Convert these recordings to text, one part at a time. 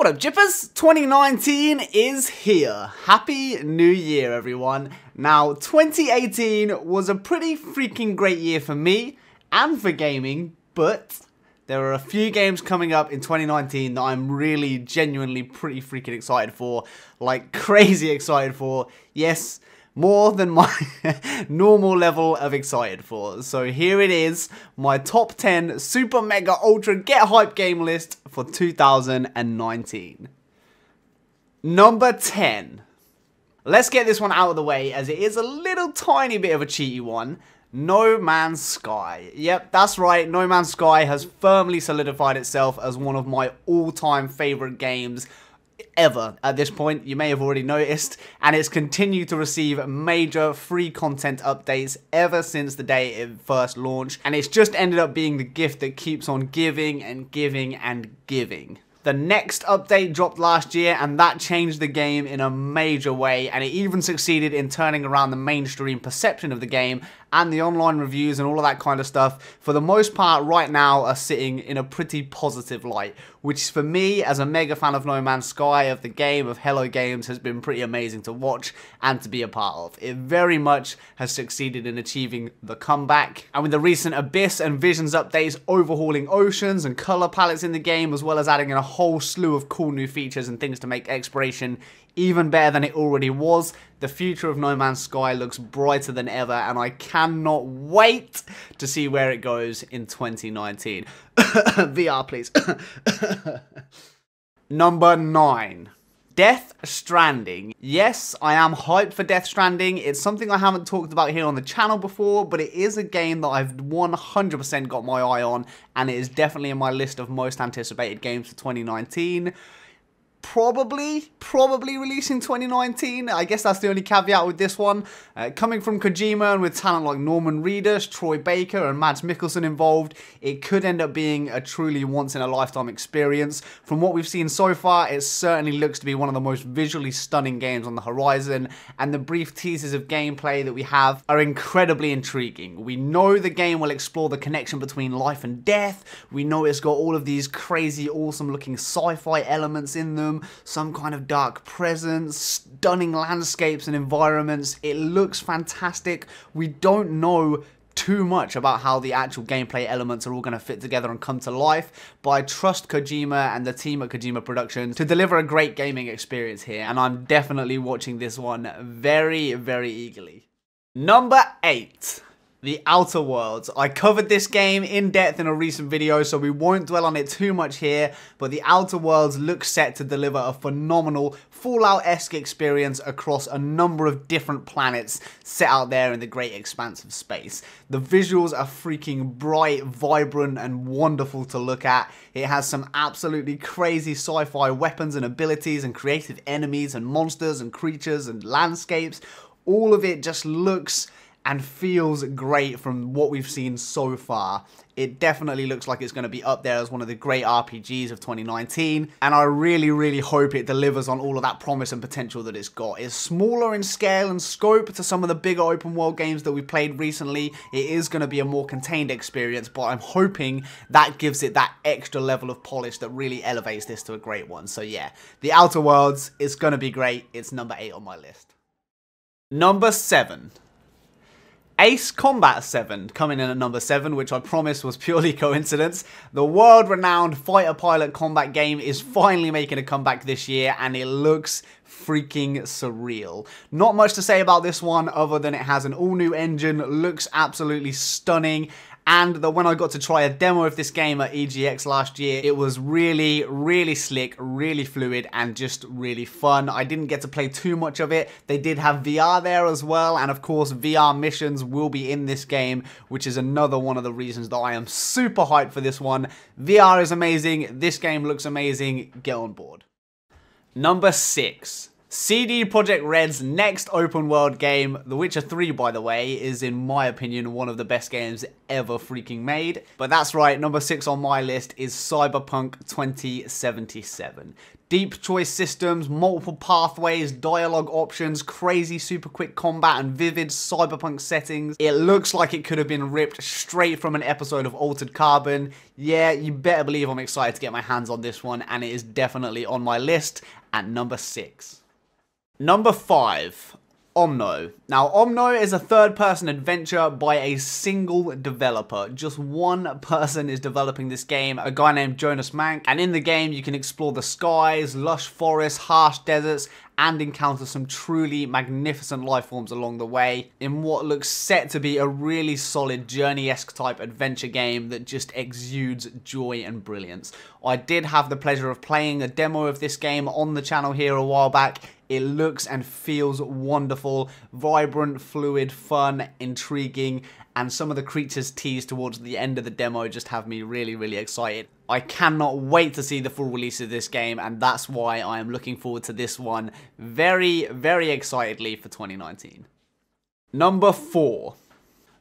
What up, Jippers? 2019 is here. Happy New Year, everyone. Now, 2018 was a pretty freaking great year for me and for gaming, but there are a few games coming up in 2019 that I'm really genuinely pretty freaking excited for. Like, crazy excited for. Yes, more than my normal level of excited for. So here it is, my top 10 super mega ultra get hype game list for 2019. Number 10. Let's get this one out of the way as it is a little tiny bit of a cheaty one. No Man's Sky. Yep, that's right, No Man's Sky has firmly solidified itself as one of my all-time favorite games ever at this point. You may have already noticed, and it's continued to receive major free content updates ever since the day it first launched, and it's just ended up being the gift that keeps on giving and giving and giving. The next update dropped last year, and that changed the game in a major way, and it even succeeded in turning around the mainstream perception of the game, and the online reviews and all of that kind of stuff, for the most part right now, are sitting in a pretty positive light, which for me, as a mega fan of No Man's Sky, of the game, of Hello Games, has been pretty amazing to watch and to be a part of. It very much has succeeded in achieving the comeback, and with the recent Abyss and Visions updates overhauling oceans and color palettes in the game, as well as adding in a whole slew of cool new features and things to make exploration even better than it already was, the future of No Man's Sky looks brighter than ever, and I cannot wait to see where it goes in 2019. VR, please. Number 9. Death Stranding. Yes, I am hyped for Death Stranding. It's something I haven't talked about here on the channel before, but it is a game that I've 100% got my eye on, and it is definitely in my list of most anticipated games for 2019. Probably releasing 2019. I guess that's the only caveat with this one. Coming from Kojima and with talent like Norman Reedus, Troy Baker and Mads Mikkelsen involved, it could end up being a truly once-in-a-lifetime experience. From what we've seen so far, it certainly looks to be one of the most visually stunning games on the horizon, and the brief teasers of gameplay that we have are incredibly intriguing. We know the game will explore the connection between life and death. We know it's got all of these crazy, awesome-looking sci-fi elements in them, some kind of dark presence, stunning landscapes and environments. It looks fantastic. We don't know too much about how the actual gameplay elements are all going to fit together and come to life, but I trust Kojima and the team at Kojima Productions to deliver a great gaming experience here, and I'm definitely watching this one very, very eagerly. Number 8. The Outer Worlds. I covered this game in depth in a recent video, so we won't dwell on it too much here, but The Outer Worlds looks set to deliver a phenomenal Fallout-esque experience across a number of different planets set out there in the great expanse of space. The visuals are freaking bright, vibrant, and wonderful to look at. It has some absolutely crazy sci-fi weapons and abilities and creative enemies and monsters and creatures and landscapes. All of it just looks and feels great from what we've seen so far. It definitely looks like it's going to be up there as one of the great RPGs of 2019, and I really, really hope it delivers on all of that promise and potential that it's got. It's smaller in scale and scope to some of the bigger open world games that we played recently. It is going to be a more contained experience, but I'm hoping that gives it that extra level of polish that really elevates this to a great one. So yeah, The Outer Worlds is going to be great. It's number 8 on my list. Number 7. Ace Combat 7, coming in at number 7, which I promise was purely coincidence. The world-renowned fighter pilot combat game is finally making a comeback this year, and it looks freaking surreal. Not much to say about this one other than it has an all-new engine, looks absolutely stunning, and that when I got to try a demo of this game at EGX last year, it was really, really slick, really fluid, and just really fun. I didn't get to play too much of it. They did have VR there as well, and of course VR missions will be in this game, which is another one of the reasons that I am super hyped for this one. VR is amazing, this game looks amazing, get on board. Number 6. CD Projekt Red's next open world game, The Witcher 3 by the way, is in my opinion one of the best games ever freaking made. But that's right, number 6 on my list is Cyberpunk 2077. Deep choice systems, multiple pathways, dialogue options, crazy super quick combat and vivid cyberpunk settings. It looks like it could have been ripped straight from an episode of Altered Carbon. Yeah, you better believe I'm excited to get my hands on this one, and it is definitely on my list at number 6. Number 5, Aamna. Now, Aamna is a third-person adventure by a single developer. Just one person is developing this game, a guy named Johannes A. And in the game, you can explore the skies, lush forests, harsh deserts, and encounter some truly magnificent life forms along the way in what looks set to be a really solid Journey-esque type adventure game that just exudes joy and brilliance. I did have the pleasure of playing a demo of this game on the channel here a while back. It looks and feels wonderful, vibrant, fluid, fun, intriguing, and some of the creatures teased towards the end of the demo just have me really, really excited. I cannot wait to see the full release of this game, and that's why I am looking forward to this one very, very excitedly for 2019. Number 4,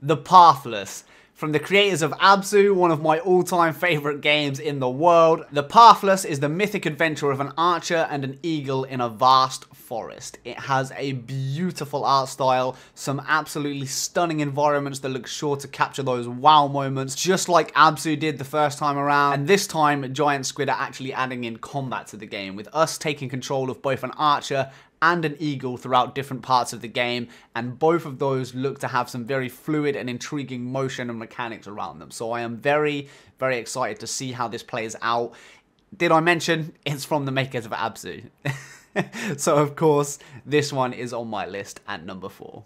The Pathless. From the creators of Abzu, one of my all-time favourite games in the world, The Pathless is the mythic adventure of an archer and an eagle in a vast forest. It has a beautiful art style, some absolutely stunning environments that look sure to capture those wow moments, just like Abzu did the first time around. And this time, Giant Squid are actually adding in combat to the game, with us taking control of both an archer and an eagle throughout different parts of the game, and both of those look to have some very fluid and intriguing motion and mechanics around them. So I am very, very excited to see how this plays out. Did I mention it's from the makers of Abzu? So of course, this one is on my list at number 4.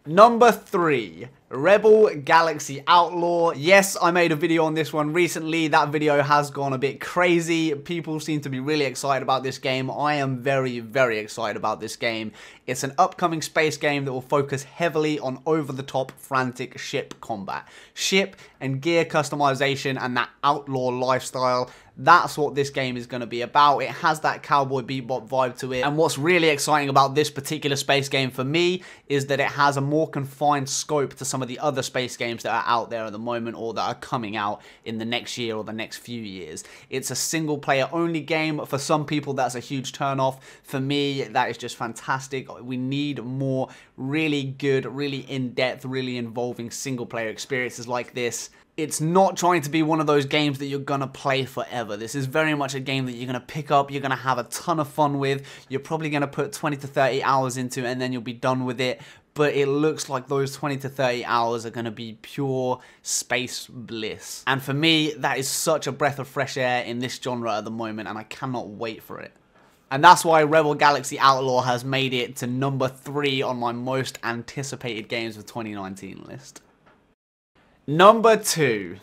Number 3, Rebel Galaxy Outlaw. Yes, I made a video on this one recently. That video has gone a bit crazy. People seem to be really excited about this game. I am very, very excited about this game. It's an upcoming space game that will focus heavily on over-the-top frantic ship combat. Ship and gear customization and that outlaw lifestyle. That's what this game is going to be about. It has that Cowboy Bebop vibe to it. And what's really exciting about this particular space game for me is that it has a more confined scope to some of the other space games that are out there at the moment or that are coming out in the next year or the next few years. It's a single player only game. For some people, that's a huge turnoff. For me, that is just fantastic. We need more really good, really in-depth, really involving single player experiences like this. It's not trying to be one of those games that you're going to play forever. This is very much a game that you're going to pick up, you're going to have a ton of fun with, you're probably going to put 20 to 30 hours into it and then you'll be done with it. But it looks like those 20 to 30 hours are going to be pure space bliss. And for me, that is such a breath of fresh air in this genre at the moment, and I cannot wait for it. And that's why Rebel Galaxy Outlaw has made it to number 3 on my most anticipated games of 2019 list. Number 2.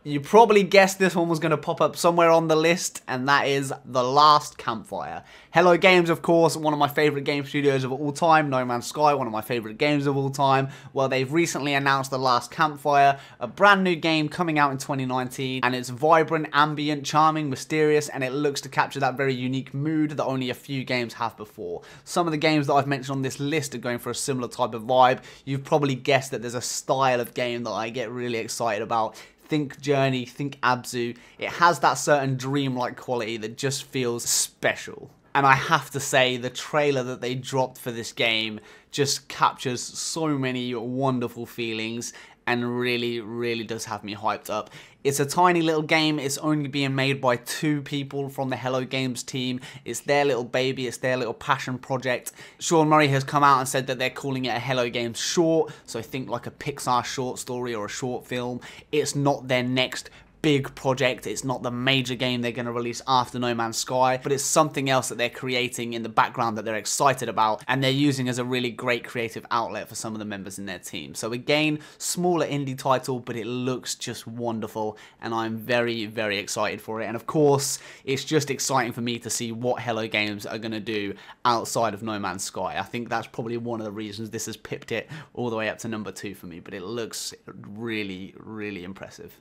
You probably guessed this one was going to pop up somewhere on the list, and that is The Last Campfire. Hello Games, of course, one of my favourite game studios of all time. No Man's Sky, one of my favourite games of all time. Well, they've recently announced The Last Campfire, a brand new game coming out in 2019, and it's vibrant, ambient, charming, mysterious, and it looks to capture that very unique mood that only a few games have before. Some of the games that I've mentioned on this list are going for a similar type of vibe. You've probably guessed that there's a style of game that I get really excited about. Think Journey, think Abzu. It has that certain dreamlike quality that just feels special. And I have to say, the trailer that they dropped for this game just captures so many wonderful feelings and really, really does have me hyped up. It's a tiny little game. It's only being made by 2 people from the Hello Games team. It's their little baby. It's their little passion project. Sean Murray has come out and said that they're calling it a Hello Games short. So think like a Pixar short story or a short film. It's not their next big project. It's not the major game they're going to release after No Man's Sky, but it's something else that they're creating in the background that they're excited about, and they're using as a really great creative outlet for some of the members in their team. So again, smaller indie title, but it looks just wonderful, and I'm very, very excited for it. And of course, it's just exciting for me to see what Hello Games are going to do outside of No Man's Sky. I think that's probably one of the reasons this has pipped it all the way up to number 2 for me, but it looks really, really impressive.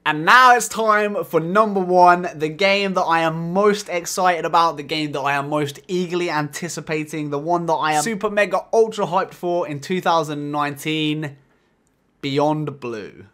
And now it's time for number one, the game that I am most excited about, the game that I am most eagerly anticipating, the one that I am super mega ultra hyped for in 2019, Beyond Blue.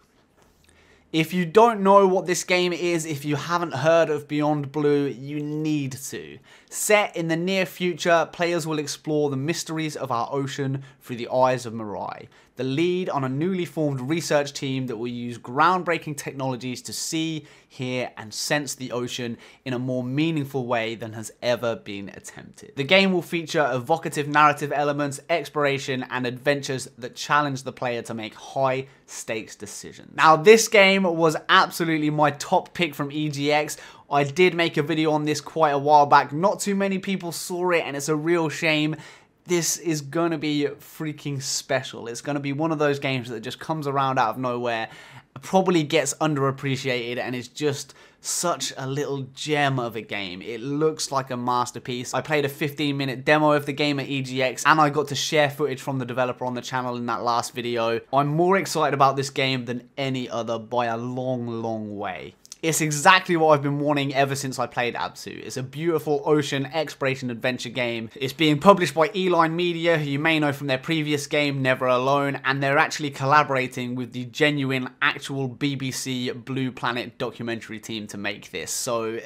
If you don't know what this game is, if you haven't heard of Beyond Blue, you need to. Set in the near future, players will explore the mysteries of our ocean through the eyes of Mirai, the lead on a newly formed research team that will use groundbreaking technologies to see, hear, and sense the ocean in a more meaningful way than has ever been attempted. The game will feature evocative narrative elements, exploration, and adventures that challenge the player to make high-stakes decisions. Now, this game was absolutely my top pick from EGX. I did make a video on this quite a while back. Not too many people saw it, and it's a real shame. This is going to be freaking special. It's going to be one of those games that just comes around out of nowhere, probably gets underappreciated, and is just such a little gem of a game. It looks like a masterpiece. I played a 15-minute demo of the game at EGX, and I got to share footage from the developer on the channel in that last video. I'm more excited about this game than any other by a long, long way. It's exactly what I've been wanting ever since I played Abzu. It's a beautiful ocean exploration adventure game. It's being published by Eline Media, who you may know from their previous game, Never Alone, and they're actually collaborating with the genuine, actual BBC Blue Planet documentary team to make this. So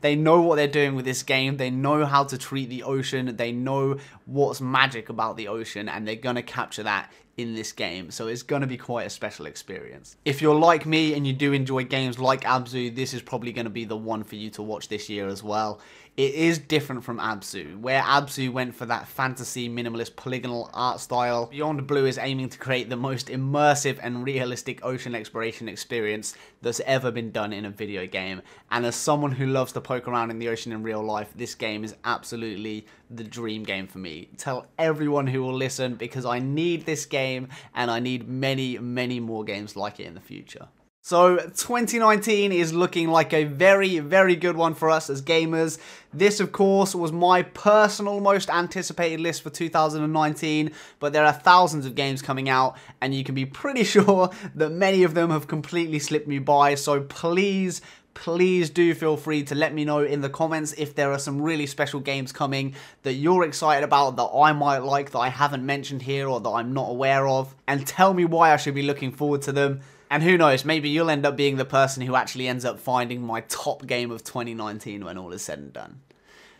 they know what they're doing with this game. They know how to treat the ocean. They know what's magic about the ocean, and they're gonna capture that in this game, so it's going to be quite a special experience. If you're like me and you do enjoy games like Abzu, this is probably going to be the one for you to watch this year as well. It is different from Abzu, where Abzu went for that fantasy minimalist polygonal art style. Beyond Blue is aiming to create the most immersive and realistic ocean exploration experience that's ever been done in a video game, and as someone who loves to poke around in the ocean in real life, this game is absolutely the dream game for me. Tell everyone who will listen, because I need this game and I need many, many more games like it in the future. So 2019 is looking like a very, very good one for us as gamers. This, of course, was my personal most anticipated list for 2019, but there are thousands of games coming out, and you can be pretty sure that many of them have completely slipped me by, so please do feel free to let me know in the comments if there are some really special games coming that you're excited about, that I might like, that I haven't mentioned here, or that I'm not aware of, and tell me why I should be looking forward to them. And who knows, maybe you'll end up being the person who actually ends up finding my top game of 2019 when all is said and done.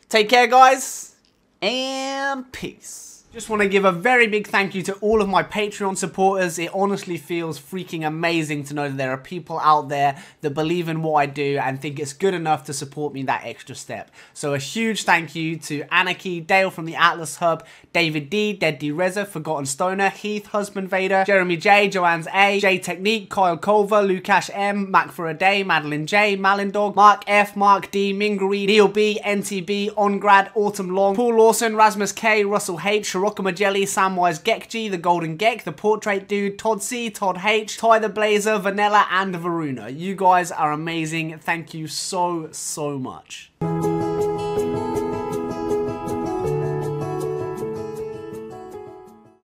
Take care, guys, and peace. Just want to give a very big thank you to all of my Patreon supporters. It honestly feels freaking amazing to know that there are people out there that believe in what I do and think it's good enough to support me that extra step. So a huge thank you to Anakey, Dale from the Atlas Hub, David D, DeadDerezzer, Forgotten Stoner, Heath, HusbandVader, Jeremy J, Johannes A, Jtecnique, Kyle Culver, Lukash M, Foraday, Madeline J, Malindog, Mark F, Mark D, Mingrui, Neil B, NTB, Ongrad, Autumn Long, Paul Lawson, Rasmus K, Russell H, Shirokumajelly, Wise Gek G, the Golden Gek, the Portrait Dude, Todd C, Todd H, TyTheBlazer, Vanella, and Varuna. You guys are amazing. Thank you so much.